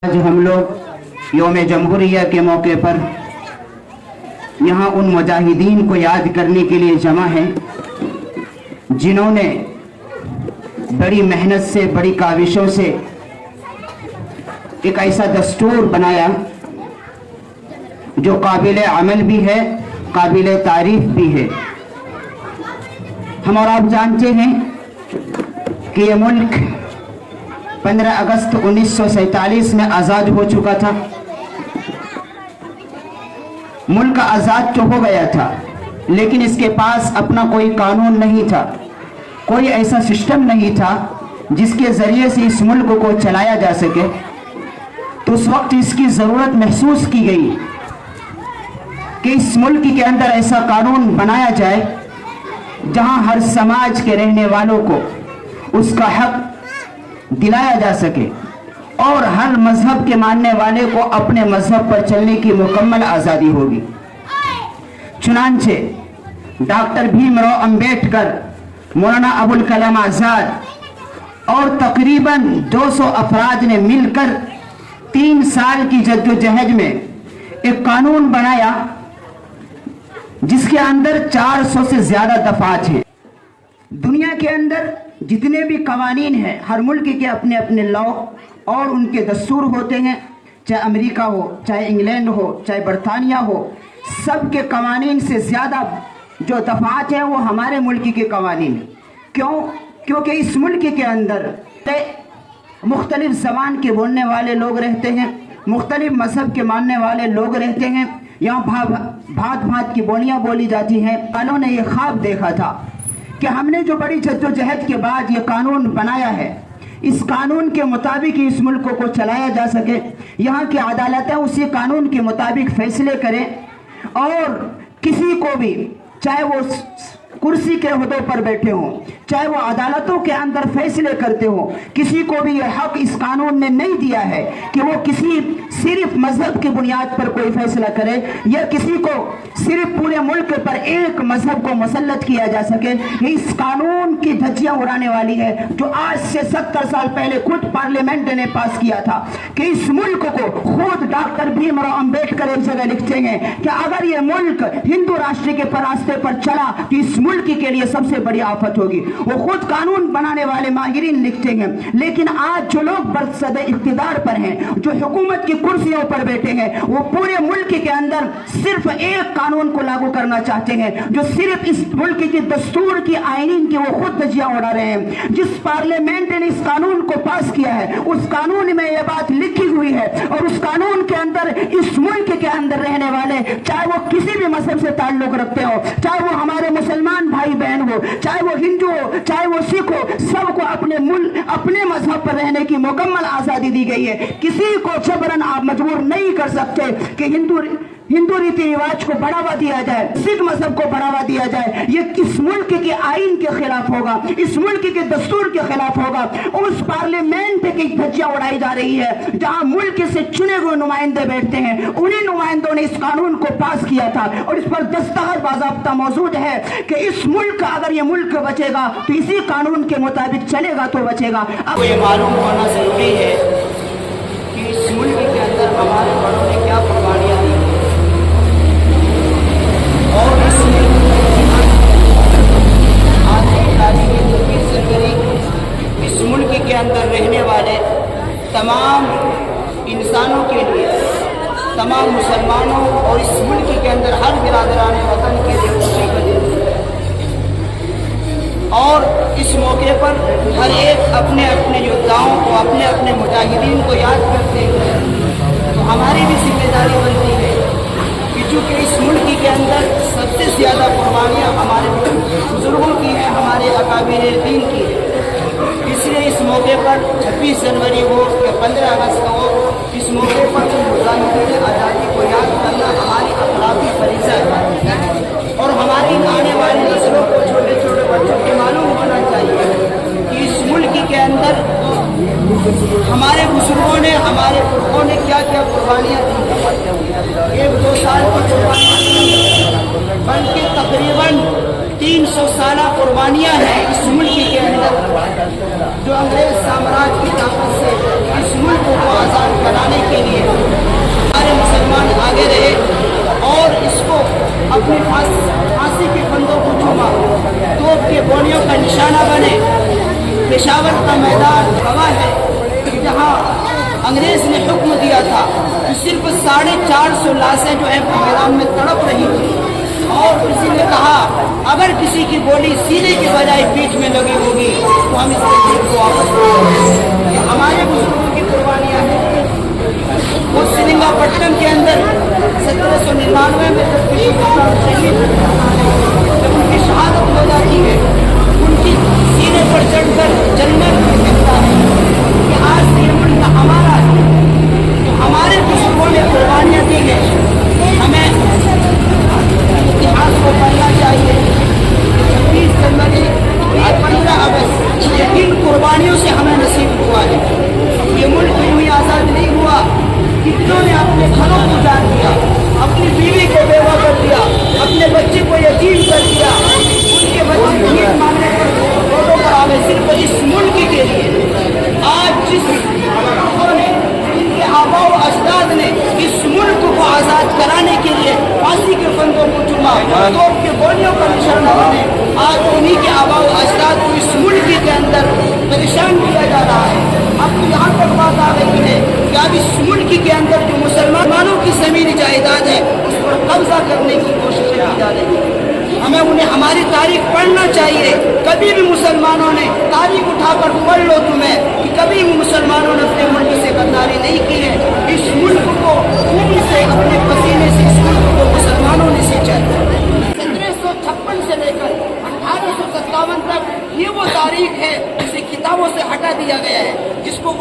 आज हम लोग यौम जमहूरिया के मौके पर यहाँ उन मुजाहिदीन को याद करने के लिए जमा हैं जिन्होंने बड़ी मेहनत से, बड़ी काविशों से एक ऐसा दस्तूर बनाया जो काबिल अमल भी है, काबिल तारीफ भी है। हम और आप जानते हैं कि ये मुल्क 15 अगस्त 1947 में आज़ाद हो चुका था। मुल्क आज़ाद तो हो गया था, लेकिन इसके पास अपना कोई कानून नहीं था, कोई ऐसा सिस्टम नहीं था जिसके ज़रिए से इस मुल्क को चलाया जा सके। तो उस वक्त इसकी ज़रूरत महसूस की गई कि इस मुल्क के अंदर ऐसा कानून बनाया जाए जहां हर समाज के रहने वालों को उसका हक दिलाया जा सके और हर मजहब के मानने वाले को अपने मजहब पर चलने की मुकम्मल आज़ादी होगी। चुनांचे डॉक्टर भीमराव अंबेडकर, मौलाना अबुल कलाम आज़ाद और तकरीबन 200 अफराद ने मिलकर 3 साल की जद्दोजहद में एक कानून बनाया जिसके अंदर 400 से ज्यादा दफात हैं। दुनिया के अंदर जितने भी कवानीन हैं, हर मुल्क के अपने अपने लॉ और उनके दस्तूर होते हैं, चाहे अमेरिका हो, चाहे इंग्लैंड हो, चाहे बरतानिया हो, सब के कवानीन से ज़्यादा जो दफात हैं वो हमारे मुल्क के कवानीन। क्यों? क्योंकि इस मुल्क के अंदर मुख्तलिफ ज़बान के बोलने वाले लोग रहते हैं, मुख्तलिफ मजहब के मानने वाले लोग रहते हैं। यहाँ भात भात की बोलियाँ बोली जाती हैं। वालों ने ये ख्वाब देखा था कि हमने जो बड़ी जद्दोजहद के बाद ये कानून बनाया है, इस कानून के मुताबिक इस मुल्क को चलाया जा सके। यहाँ की अदालतें उसी कानून के मुताबिक फैसले करें और किसी को भी, चाहे वो कुर्सी के ओहदों पर बैठे हों, चाहे वो अदालतों के अंदर फैसले करते हो, किसी को भी यह हक इस कानून ने नहीं दिया है कि वो किसी सिर्फ मजहब की बुनियाद पर कोई फैसला करे या किसी को सिर्फ पूरे मुल्क पर एक मजहब को मुसल्लत किया जा सके। ये इस कानून की धज्जियां उड़ाने वाली है जो आज से 70 साल पहले खुद पार्लियामेंट ने पास किया था कि इस मुल्क को खुद डॉक्टर भीमराव अंबेडकर एक जगह लिखते हैं कि अगर ये मुल्क हिंदू राष्ट्र के रास्ते पर चला तो इस मुल्क के लिए सबसे बड़ी आफत होगी। वो खुद कानून बनाने वाले माहिरीन लिखते हैं। लेकिन आज जो लोग बरसद इख्तिदार पर हैं, जो हुकूमत की कुर्सियों पर बैठे हैं, वो पूरे मुल्क के अंदर सिर्फ एक कानून को लागू करना चाहते हैं जो सिर्फ इस मुल्क की दस्तूर की आईनीन की वो खुद धज्जियां उड़ा रहे हैं। जिस पार्लियामेंट ने इस कानून को पास किया है उस कानून में यह बात लिखी हुई है और उस कानून के अंदर इस मुल्क के अंदर रहने वाले, चाहे वो किसी भी मजहब से ताल्लुक रखते हो, चाहे वो हमारे मुसलमान भाई बहन हो, चाहे वो हिंदू हो, चाहे वो सिख हो, सबको अपने मजहब पर रहने की मुकम्मल आजादी दी गई है। किसी को जबरन आप मजबूर नहीं कर सकते कि हिंदू रीति रिवाज को बढ़ावा दिया जाए, सिख मजहब को बढ़ावा दिया जाए। ये इस मुल्क के आईन के खिलाफ होगा, इस मुल्क के दस्तूर के खिलाफ होगा। उस पार्लियामेंट की धज्जियां उड़ाई जा रही है जहां मुल्क से चुने हुए नुमाइंदे बैठते हैं। उन्हीं नुमाइंदों ने इस कानून को पास किया था और इस पर दस्तखत बाज़ाब्ता मौजूद है कि इस मुल्क, अगर ये मुल्क बचेगा तो इसी कानून के मुताबिक चलेगा तो बचेगा। अब ये मालूम होना जरूरी है कि इस मुल्क के अंदर हमारे बड़ों ने क्या कुर्बानियां दी और इस मुल्क के अंदर रहने वाले तमाम इंसानों के लिए, तमाम मुसलमानों और इस मुल्क के अंदर हर बिरादरान वतन के लिए खुशी का दिन है। और इस मौके पर हर एक अपने अपने योद्धाओं को, अपने अपने मुजाहिदीन को याद करते हैं। तो हमारी भी जिम्मेदारी बनती है कि चूँकि इस मुल्क के अंदर सबसे ज़्यादा कुर्बानियाँ हमारे बुजुर्गों की हैं, हमारे अकाबिर दीन की है, इसलिए इस मौके पर 26 जनवरी हो या 15 अगस्त हो, इस मौके पर मुजाहिदीन आज़ादी को याद करना हमारी अखलाकी फरीज़ा है। और हमारी आने वाली नस्लों को, छोटे छोटे बच्चों को मालूम होना चाहिए कि इस मुल्क के अंदर हमारे बुजुर्गों ने, हमारे पुरखों ने क्या क्या कुर्बानियाँ दी। 1-2 साल की कुर्बानियाँ, बल्कि तकरीबन 300 साल कुर्बानियाँ हैं इस मुल्क के अंदर जो अंग्रेज साम्राज्य की ताकत से इस मुल्क को आज़ाद कराने انگریز نے حکم دیا تھا کہ صرف 450 لاشیں جو ہے میدان میں تڑپ رہی تھی، اور کسی نے کہا اگر کسی کی گولی سینے کی بجائے پیٹھ میں لگی ہوگی تو ہم اس تحریک کو واپس لیں گے۔ یہ ہمارے بزرگوں کی قربانیاں ہیں۔ وہ سرنگا پٹنم کے اندر 1799 میں جب ان کی شہادت ہو جاتی ہے، ان کی سینے پر چڑھ کر جنرل کہتا ہے کہ آج سے یہ ملک ہمارا ہے۔ تو ہمارے بزرگوں نے قربانیاں دی ہیں، ہمیں اتہاس کو پڑھنا چاہیے۔ 26 جنوری اور 15 اگست یہ ان قربانیوں سے ہمیں نصیب ہوا ہے۔ یہ ملک یوں ہی آزاد نہیں ہوا، کتنوں نے اپنے گھروں کو جان دیا، اپنی بیوی کو بیوہ کر دیا، اپنے بچے کو یتیم کر دیا، ان کے بچے بھیک مانگنے پر روڈوں پر آ گئے صرف اس ملک کے لیے۔ آج جس لوگوں نے، ان کے آباء و اجداد نے اس ملک کو آزاد کرانے کے لیے پھانسی کے پھندوں کو چوما، توپ کے گولیوں کا نشانہ بنے، آج انہی کے آباء و اجداد کو اس ملک کے اندر پریشان کیا جا رہا ہے۔ اب تو یہاں تک بات آ گئی ہے کہ اب اس ملک کے اندر جو مسلمانوں کی زمینی جائیداد ہے اس پر قبضہ کرنے کی کوششیں کی جا رہی ہیں۔ ہمیں انہیں ہماری تاریخ پڑھنا چاہیے۔ کبھی بھی مسلمانوں نے تاریخ اٹھا کر پڑھ لو تمہیں کہ کبھی بھی مسلمانوں نے اپنے ملک سے غداری نہیں کی ہے۔ اس ملک کو خون سے، اپنے پسینے سے اس ملک کو مسلمانوں نے سینچا ہے۔ 1756 سے لے کر 1857 تک یہ وہ تاریخ ہے جسے کتابوں سے ہٹا دیا گیا ہے، جس کو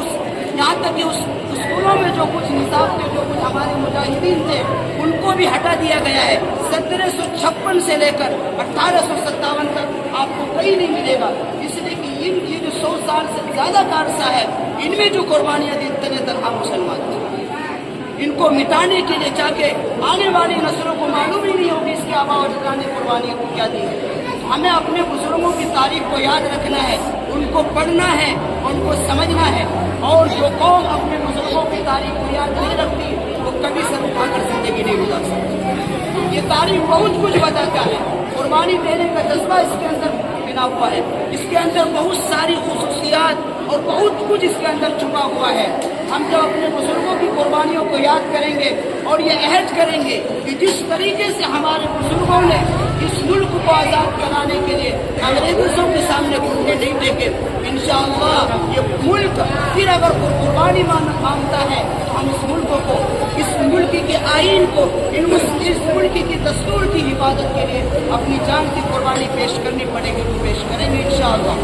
یہاں تک کہ اس اسکولوں میں جو کچھ نصاب تھے، جو کچھ ہمارے مجاہدین تھے، ان کو بھی ہٹا دیا گیا ہے۔ 1756 سے لے کر 1857 تک آپ کو کہیں نہیں ملے گا، اس لیے کہ یہ جو 100 سال سے زیادہ کا عرصہ ہے، ان میں جو قربانیاں دی تنہا مسلمان تھے، ان کو مٹانے کے لیے چاہے آنے والی نسلوں کو معلوم ہی نہیں ہوگی اس کے آباء و اجداد نے قربانیاں کو کیا دی ہے۔ ہمیں اپنے بزرگوں کی تاریخ کو یاد رکھنا ہے، ان کو پڑھنا ہے، ان کو سمجھنا ہے، اور جو قوم اپنے بزرگوں کی تاریخ کو یاد نہیں رکھتی وہ کبھی سر اٹھا کر زندگی نہیں گزار سکتی۔ یہ تاریخ بہت کچھ بتاتا ہے، قربانی دینے کا جذبہ اس کے اندر بنا ہوا ہے، اس کے اندر بہت ساری خصوصیات اور بہت کچھ اس کے اندر چھپا ہوا ہے۔ ہم جب اپنے بزرگوں کی قربانیوں کو یاد کریں گے اور یہ عہد کریں گے کہ جس طریقے سے ہمارے بزرگوں نے اس ملک کو آزاد کرانے کے لیے انگریزوں کے سامنے گھٹنے نہیں ٹیکے، انشاءاللہ یہ ملک پھر اگر کوئی قربانی مانگتا ہے تو ہم اس ملک کو، اس ملک کے آئین کو، اس ملک کی دستور کی حفاظت کے لیے اپنی جان کی قربانی پیش کرنی پڑے گی، تو پیش کریں گے انشاءاللہ۔